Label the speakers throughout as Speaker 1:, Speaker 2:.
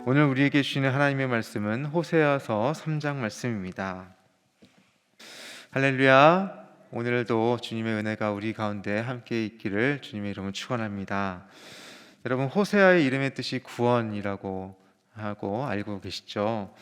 Speaker 1: 오늘 우리에게 주시는 하나님의 말씀은 호세아서 3장 말씀입니다. 할렐루야. 오늘도 주님의 은혜가 우리 가운데 함께 있기를 주님의 이름으로 축원합니다. 여러분, 호세아의 이름의 뜻이 구원이라고 하고 알고 계시죠?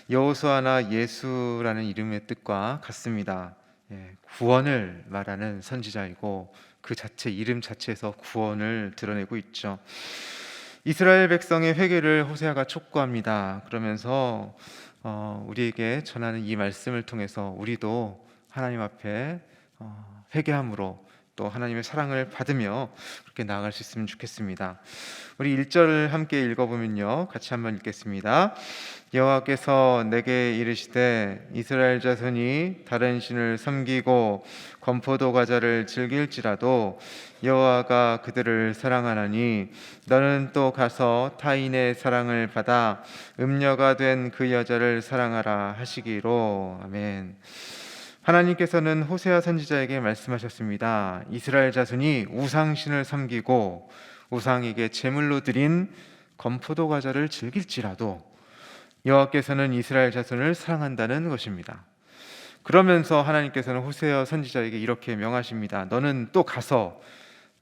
Speaker 1: 여호수아나 예수라는 이름의 뜻과 같습니다. 구원을 말하는 선지자이고 그 자체 이름 자체에서 구원을 드러내고 있죠. 이스라엘 백성의 회개를 호세아가 촉구합니다. 그러면서 우리에게 전하는 이 말씀을 통해서 우리도 하나님 앞에 회개함으로 또 하나님의 사랑을 받으며 그렇게 나아갈 수 있으면 좋겠습니다. 우리 1절을 함께 읽어보면요, 같이 한번 읽겠습니다. 여호와께서 내게 이르시되 이스라엘 자손이 다른 신을 섬기고 건포도 과자를 즐길지라도 여호와가 그들을 사랑하나니 너는 또 가서 타인의 사랑을 받아 음녀가 된 그 여자를 사랑하라 하시기로. 아멘. 하나님께서는 호세아 선지자에게 말씀하셨습니다. 이스라엘 자손이 우상신을 섬기고 우상에게 제물로 드린 건포도 과자를 즐길지라도 여호와께서는 이스라엘 자손을 사랑한다는 것입니다. 그러면서 하나님께서는 호세아 선지자에게 이렇게 명하십니다. 너는 또 가서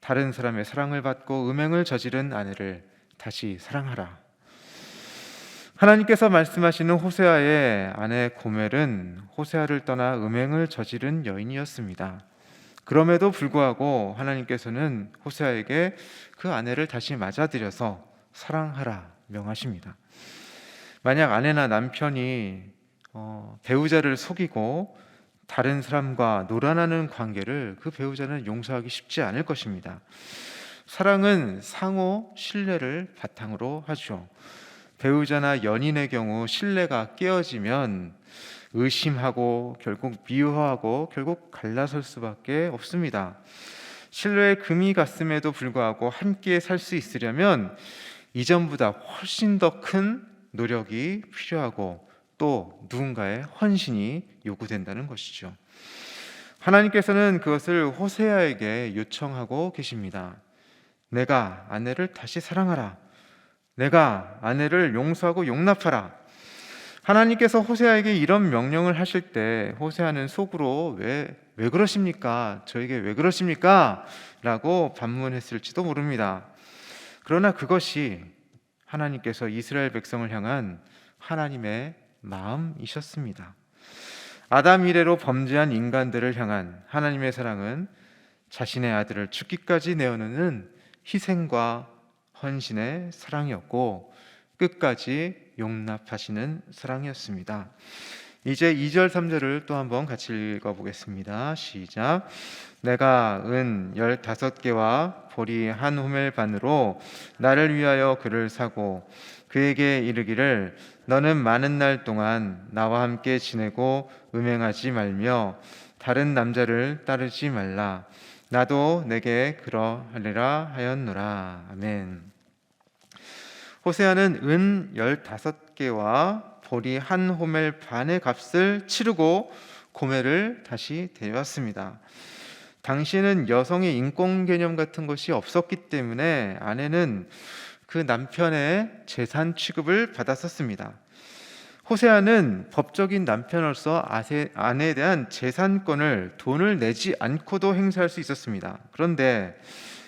Speaker 1: 다른 사람의 사랑을 받고 음행을 저지른 아내를 다시 사랑하라. 하나님께서 말씀하시는 호세아의 아내 고멜은 호세아를 떠나 음행을 저지른 여인이었습니다. 그럼에도 불구하고 하나님께서는 호세아에게 그 아내를 다시 맞아들여서 사랑하라 명하십니다. 만약 아내나 남편이 배우자를 속이고 다른 사람과 놀아나는 관계를 그 배우자는 용서하기 쉽지 않을 것입니다. 사랑은 상호 신뢰를 바탕으로 하죠. 배우자나 연인의 경우 신뢰가 깨어지면 의심하고 결국 미워하고 결국 갈라설 수밖에 없습니다. 신뢰의 금이 갔음에도 불구하고 함께 살 수 있으려면 이전보다 훨씬 더 큰 노력이 필요하고 또 누군가의 헌신이 요구된다는 것이죠. 하나님께서는 그것을 호세아에게 요청하고 계십니다. 내가 아내를 다시 사랑하라. 내가 아내를 용서하고 용납하라. 하나님께서 호세아에게 이런 명령을 하실 때 호세아는 속으로 왜 그러십니까? 저에게 왜 그러십니까? 라고 반문했을지도 모릅니다. 그러나 그것이 하나님께서 이스라엘 백성을 향한 하나님의 마음이셨습니다. 아담 이래로 범죄한 인간들을 향한 하나님의 사랑은 자신의 아들을 죽기까지 내어놓는 희생과 헌신의 사랑이었고 끝까지 용납하시는 사랑이었습니다. 이제 2절 3절을 또 한번 같이 읽어보겠습니다. 시작. 내가 은 15개와 보리 한 호멜 반으로 나를 위하여 그를 사고 그에게 이르기를 너는 많은 날 동안 나와 함께 지내고 음행하지 말며 다른 남자를 따르지 말라. 나도 내게 그러하리라 하였노라. 아멘. 호세아는 은 15개와 보리 한 호멜 반의 값을 치르고 고멜을 다시 데려왔습니다. 당시에는 여성의 인권 개념 같은 것이 없었기 때문에 아내는 그 남편의 재산 취급을 받았었습니다. 호세아는 법적인 남편으로서 아내에 대한 재산권을 돈을 내지 않고도 행사할 수 있었습니다. 그런데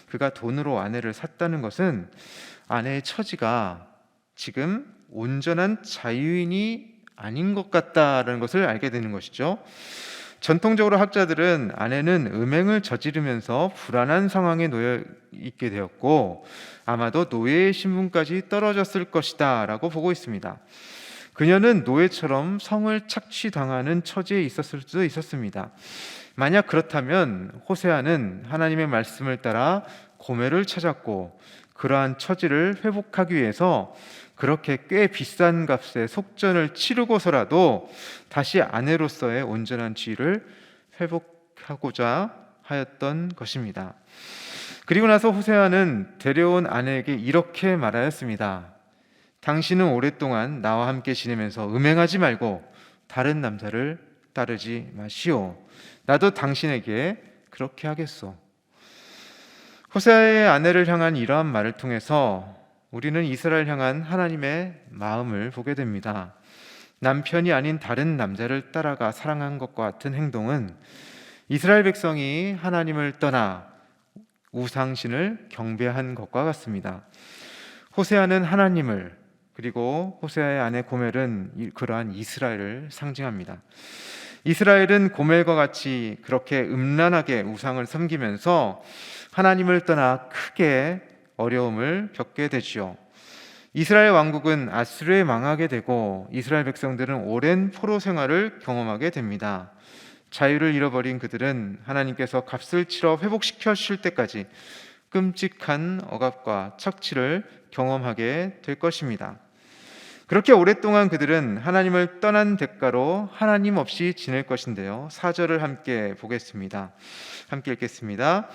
Speaker 1: 그가 돈으로 아내를 샀다는 것은 아내의 처지가 지금 온전한 자유인이 아닌 것 같다는 것을 알게 되는 것이죠. 전통적으로 학자들은 아내는 음행을 저지르면서 불안한 상황에 놓여 있게 되었고 아마도 노예의 신분까지 떨어졌을 것이다 라고 보고 있습니다. 그녀는 노예처럼 성을 착취당하는 처지에 있었을 수도 있었습니다. 만약 그렇다면 호세아는 하나님의 말씀을 따라 고멜을 찾았고 그러한 처지를 회복하기 위해서 그렇게 꽤 비싼 값의 속전을 치르고서라도 다시 아내로서의 온전한 지위를 회복하고자 하였던 것입니다. 그리고 나서 호세아는 데려온 아내에게 이렇게 말하였습니다. 당신은 오랫동안 나와 함께 지내면서 음행하지 말고 다른 남자를 따르지 마시오. 나도 당신에게 그렇게 하겠소. 호세아의 아내를 향한 이러한 말을 통해서 우리는 이스라엘 향한 하나님의 마음을 보게 됩니다. 남편이 아닌 다른 남자를 따라가 사랑한 것과 같은 행동은 이스라엘 백성이 하나님을 떠나 우상신을 경배한 것과 같습니다. 호세아는 하나님을, 그리고 호세아의 아내 고멜은 그러한 이스라엘을 상징합니다. 이스라엘은 고멜과 같이 그렇게 음란하게 우상을 섬기면서 하나님을 떠나 크게 어려움을 겪게 되지요. 이스라엘 왕국은 아수르에 망하게 되고 이스라엘 백성들은 오랜 포로 생활을 경험하게 됩니다. 자유를 잃어버린 그들은 하나님께서 값을 치러 회복시켜 주실 때까지 끔찍한 억압과 착취를 경험하게 될 것입니다. 그렇게 오랫동안 그들은 하나님을 떠난 대가로 하나님 없이 지낼 것인데요. 4절을 함께 보겠습니다. 함께 읽겠습니다.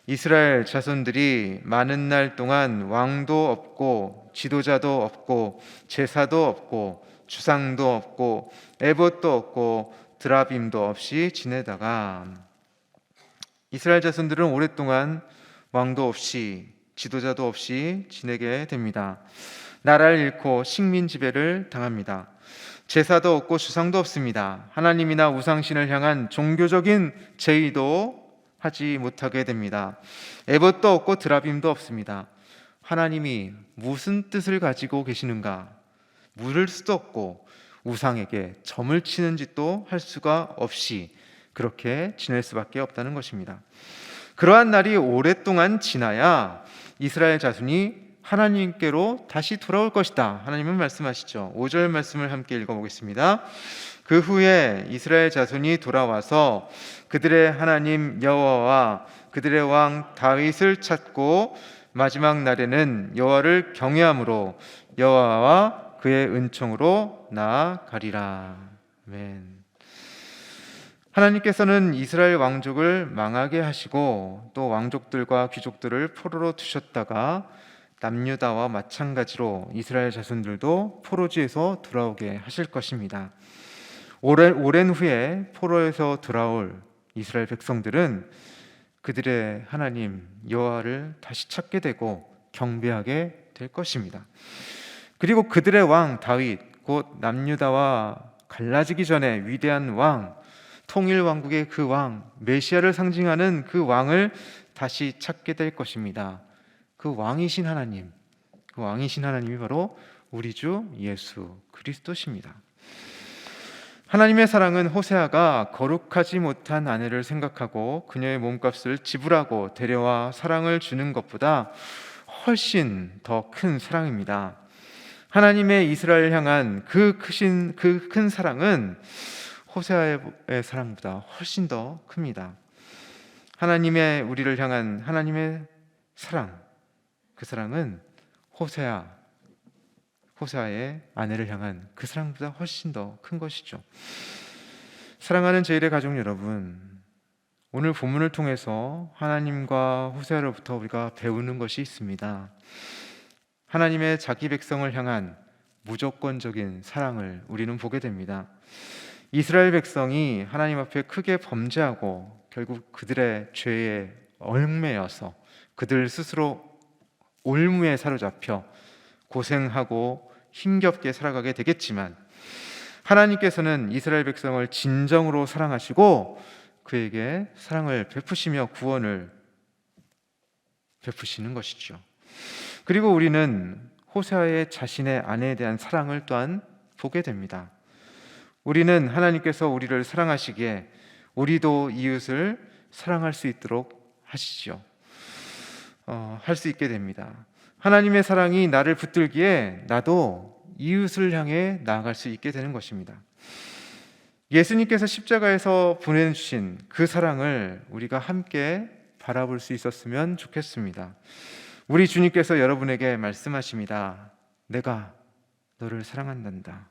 Speaker 1: 이스라엘 자손들이 많은 날 동안 왕도 없고 지도자도 없고 제사도 없고 주상도 없고 에봇도 없고 드라빔도 없이 지내다가, 이스라엘 자손들은 오랫동안 왕도 없이 지도자도 없이 지내게 됩니다. 나라를 잃고 식민 지배를 당합니다. 제사도 없고 주상도 없습니다. 하나님이나 우상신을 향한 종교적인 제의도 하지 못하게 됩니다. 에봇도 없고 드라빔도 없습니다. 하나님이 무슨 뜻을 가지고 계시는가 물을 수도 없고 우상에게 점을 치는 짓도 할 수가 없이 그렇게 지낼 수밖에 없다는 것입니다. 그러한 날이 오랫동안 지나야 이스라엘 자손이 하나님께로 다시 돌아올 것이다, 하나님은 말씀하시죠. 5절 말씀을 함께 읽어보겠습니다. 그 후에 이스라엘 자손이 돌아와서 그들의 하나님 여호와와 그들의 왕 다윗을 찾고 마지막 날에는 여호와를 경외함으로 여호와와 그의 은총으로 나아가리라. 아멘. 하나님께서는 이스라엘 왕족을 망하게 하시고 또 왕족들과 귀족들을 포로로 두셨다가 남유다와 마찬가지로 이스라엘 자손들도 포로지에서 돌아오게 하실 것입니다. 오랜 후에 포로에서 돌아올 이스라엘 백성들은 그들의 하나님 여호와를 다시 찾게 되고 경배하게 될 것입니다. 그리고 그들의 왕 다윗, 곧 남유다와 갈라지기 전에 위대한 왕, 통일 왕국의 그 왕, 메시아를 상징하는 그 왕을 다시 찾게 될 것입니다. 그 왕이신 하나님, 그 왕이신 하나님이 바로 우리 주 예수 그리스도십니다. 하나님의 사랑은 호세아가 거룩하지 못한 아내를 생각하고 그녀의 몸값을 지불하고 데려와 사랑을 주는 것보다 훨씬 더 큰 사랑입니다. 하나님의 이스라엘 향한 그 큰 사랑은 호세아의 사랑보다 훨씬 더 큽니다. 하나님의 우리를 향한 하나님의 사랑, 그 사랑은 호세아의 아내를 향한 그 사랑보다 훨씬 더 큰 것이죠. 사랑하는 제1의 가족 여러분, 오늘 본문을 통해서 하나님과 호세아로부터 우리가 배우는 것이 있습니다. 하나님의 자기 백성을 향한 무조건적인 사랑을 우리는 보게 됩니다. 이스라엘 백성이 하나님 앞에 크게 범죄하고 결국 그들의 죄에 얽매여서 그들 스스로 올무에 사로잡혀 고생하고 힘겹게 살아가게 되겠지만, 하나님께서는 이스라엘 백성을 진정으로 사랑하시고 그에게 사랑을 베푸시며 구원을 베푸시는 것이죠. 그리고 우리는 호세아의 자신의 아내에 대한 사랑을 또한 보게 됩니다. 우리는 하나님께서 우리를 사랑하시기에 우리도 이웃을 사랑할 수 있도록 하시죠. 할 수 있게 됩니다. 하나님의 사랑이 나를 붙들기에 나도 이웃을 향해 나아갈 수 있게 되는 것입니다. 예수님께서 십자가에서 보내주신 그 사랑을 우리가 함께 바라볼 수 있었으면 좋겠습니다. 우리 주님께서 여러분에게 말씀하십니다. 내가 너를 사랑한단다.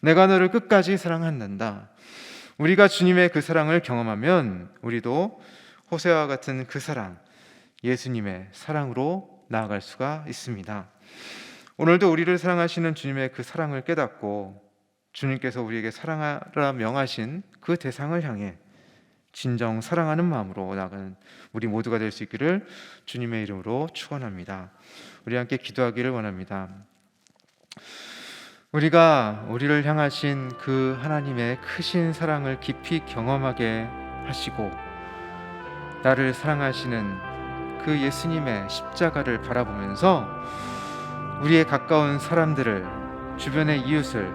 Speaker 1: 내가 너를 끝까지 사랑한단다. 우리가 주님의 그 사랑을 경험하면 우리도 호세아와 같은 그 사랑, 예수님의 사랑으로 나아갈 수가 있습니다. 오늘도 우리를 사랑하시는 주님의 그 사랑을 깨닫고 주님께서 우리에게 사랑하라 명하신 그 대상을 향해 진정 사랑하는 마음으로 나가는 우리 모두가 될 수 있기를 주님의 이름으로 축원합니다. 우리 함께 기도하기를 원합니다. 우리가 우리를 향하신 그 하나님의 크신 사랑을 깊이 경험하게 하시고 나를 사랑하시는 그 예수님의 십자가를 바라보면서 우리의 가까운 사람들을, 주변의 이웃을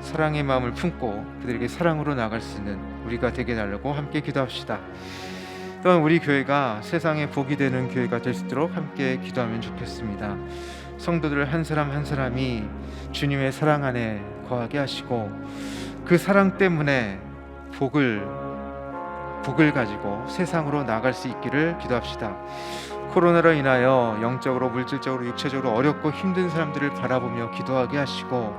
Speaker 1: 사랑의 마음을 품고 그들에게 사랑으로 나갈 수 있는 우리가 되게 달라고 함께 기도합시다. 또한 우리 교회가 세상에 복이 되는 교회가 될 수 있도록 함께 기도하면 좋겠습니다. 성도들 한 사람 한 사람이 주님의 사랑 안에 거하게 하시고 그 사랑 때문에 복을 가지고 세상으로 나갈 수 있기를 기도합시다. 코로나로 인하여 영적으로, 물질적으로, 육체적으로 어렵고 힘든 사람들을 바라보며 기도하게 하시고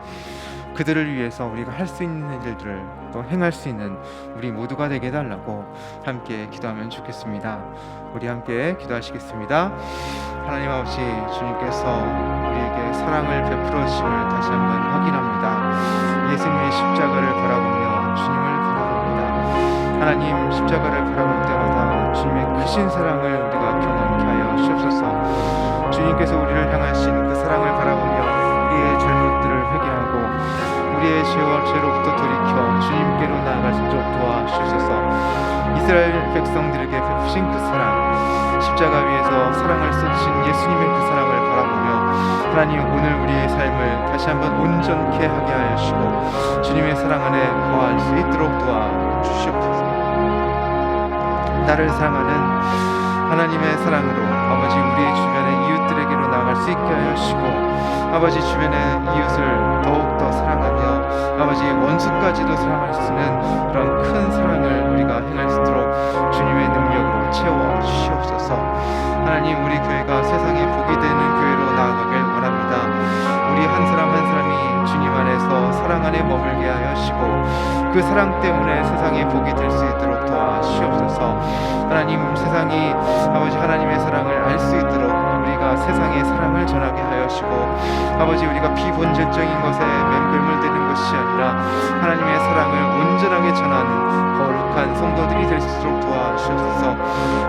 Speaker 1: 그들을 위해서 우리가 할 수 있는 일들을 또 행할 수 있는 우리 모두가 되게 해달라고 함께 기도하면 좋겠습니다. 우리 함께 기도하시겠습니다. 하나님 아버지, 주님께서 우리에게 사랑을 베풀어 주심을 다시 한번 확인합니다. 예수님의 십자가를 바라보며 주님을 바라봅니다. 하나님, 십자가를 바라볼 때마다 주님의 크신 사랑을 우리가 경험케 하여 주옵소서. 주님께서 우리를 향하신 그 사랑을 바라보며 우리의 잘못들을 회개하고 우리의 죄로부터 돌이켜 주님께로 나아갈 수 있도록 도와주셔서 이스라엘 백성들에게 베푸신 그 사랑, 십자가 위에서 사랑을 쏟으신 예수님의 그 사랑을 바라보며 하나님, 오늘 우리의 삶을 다시 한번 온전케 하게 하여 주시고 주님의 사랑 안에 거할 수 있도록 도와주시옵소서. 나를 사랑하는 하나님의 사랑으로 아버지, 우리의 주변의 이웃들에게로 나아갈 수 있게 하여 주시고 아버지, 주변의 이웃을 더욱더 사랑하며 아버지, 원수까지도 사랑할 수 있는 그런 큰 사랑을 우리가 행할 수 있도록 주님의 능력으로 채워 주시옵소서. 하나님, 우리 교회가 세상에 복이 되는 교회로 나아가길 원합니다. 우리 한 사람 한 사람이 주님 안에서 사랑 안에 머물게 하여 주시고 그 사랑 때문에 세상에 복이 될 수 있도록 도와주시옵소서. 하나님, 세상이 아버지 하나님의 사랑을 알 수 있도록 우리가 세상의 사랑을 전하게 하여 주시고 아버지, 우리가 비본질적인 것에 맴매물되는 것이 아니라 하나님의 사랑을 온전하게 전하는 거룩한 성도들이 될 수 있도록 도와주셔서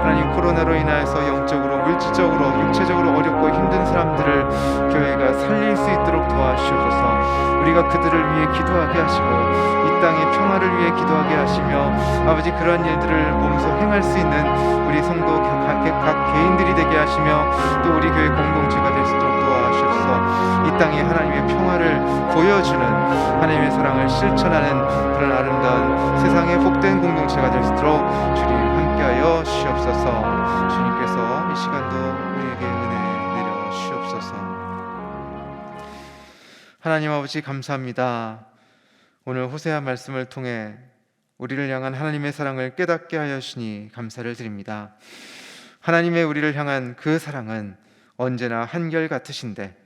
Speaker 1: 하나님, 코로나로 인하여서 영적으로, 물질적으로, 육체적으로 어렵고 힘든 사람들을 교회가 살릴 수 있도록 도와주셔서 우리가 그들을 위해 기도하게 하시고 이 땅의 평화를 위해 기도하게 하시며 아버지, 그러한 일들을 몸소 행할 수 있는 우리 성도 각 개인들이 되게 하시며 또 우리 교회 공동체가 될 수 있도록 도와주셔서 이 땅에 하나님의 평화를 보여주는, 하나님의 사랑을 실천하는 그런 아름다운 세상의 복된 공동체가 될 수 있도록 주님 함께하여 주시옵소서. 주님께서 이 시간도 우리에게 은혜 내려 주시옵소서. 하나님 아버지, 감사합니다. 오늘 호세아 말씀을 통해 우리를 향한 하나님의 사랑을 깨닫게 하여 주시니 감사를 드립니다. 하나님의 우리를 향한 그 사랑은 언제나 한결같으신데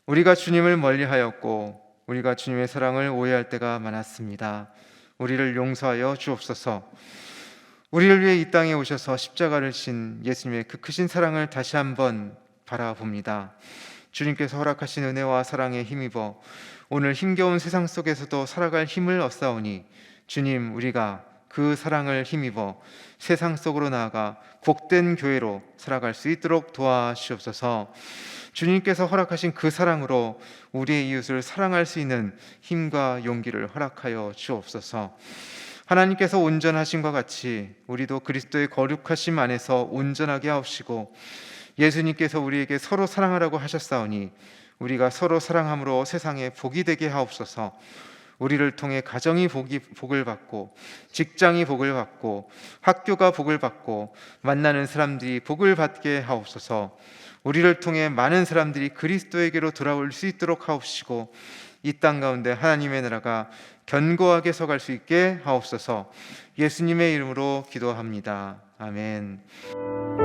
Speaker 1: 우리가 주님을 멀리하였고 우리가 주님의 사랑을 오해할 때가 많았습니다. 우리를 용서하여 주옵소서. 우리를 위해 이 땅에 오셔서 십자가를 진 예수님의 그 크신 사랑을 다시 한번 바라봅니다. 주님께서 허락하신 은혜와 사랑에 힘입어 오늘 힘겨운 세상 속에서도 살아갈 힘을 얻사오니 주님, 우리가 그 사랑을 힘입어 세상 속으로 나아가 복된 교회로 살아갈 수 있도록 도와주옵소서. 주님께서 허락하신 그 사랑으로 우리의 이웃을 사랑할 수 있는 힘과 용기를 허락하여 주옵소서. 하나님께서 온전하신 것 같이 우리도 그리스도의 거룩하심 안에서 온전하게 하옵시고 예수님께서 우리에게 서로 사랑하라고 하셨사오니 우리가 서로 사랑함으로 세상에 복이 되게 하옵소서. 우리를 통해 가정이 복을 받고 직장이 복을 받고 학교가 복을 받고 만나는 사람들이 복을 받게 하옵소서. 우리를 통해 많은 사람들이 그리스도에게로 돌아올 수 있도록 하옵시고 이 땅 가운데 하나님의 나라가 견고하게 서갈 수 있게 하옵소서. 예수님의 이름으로 기도합니다. 아멘.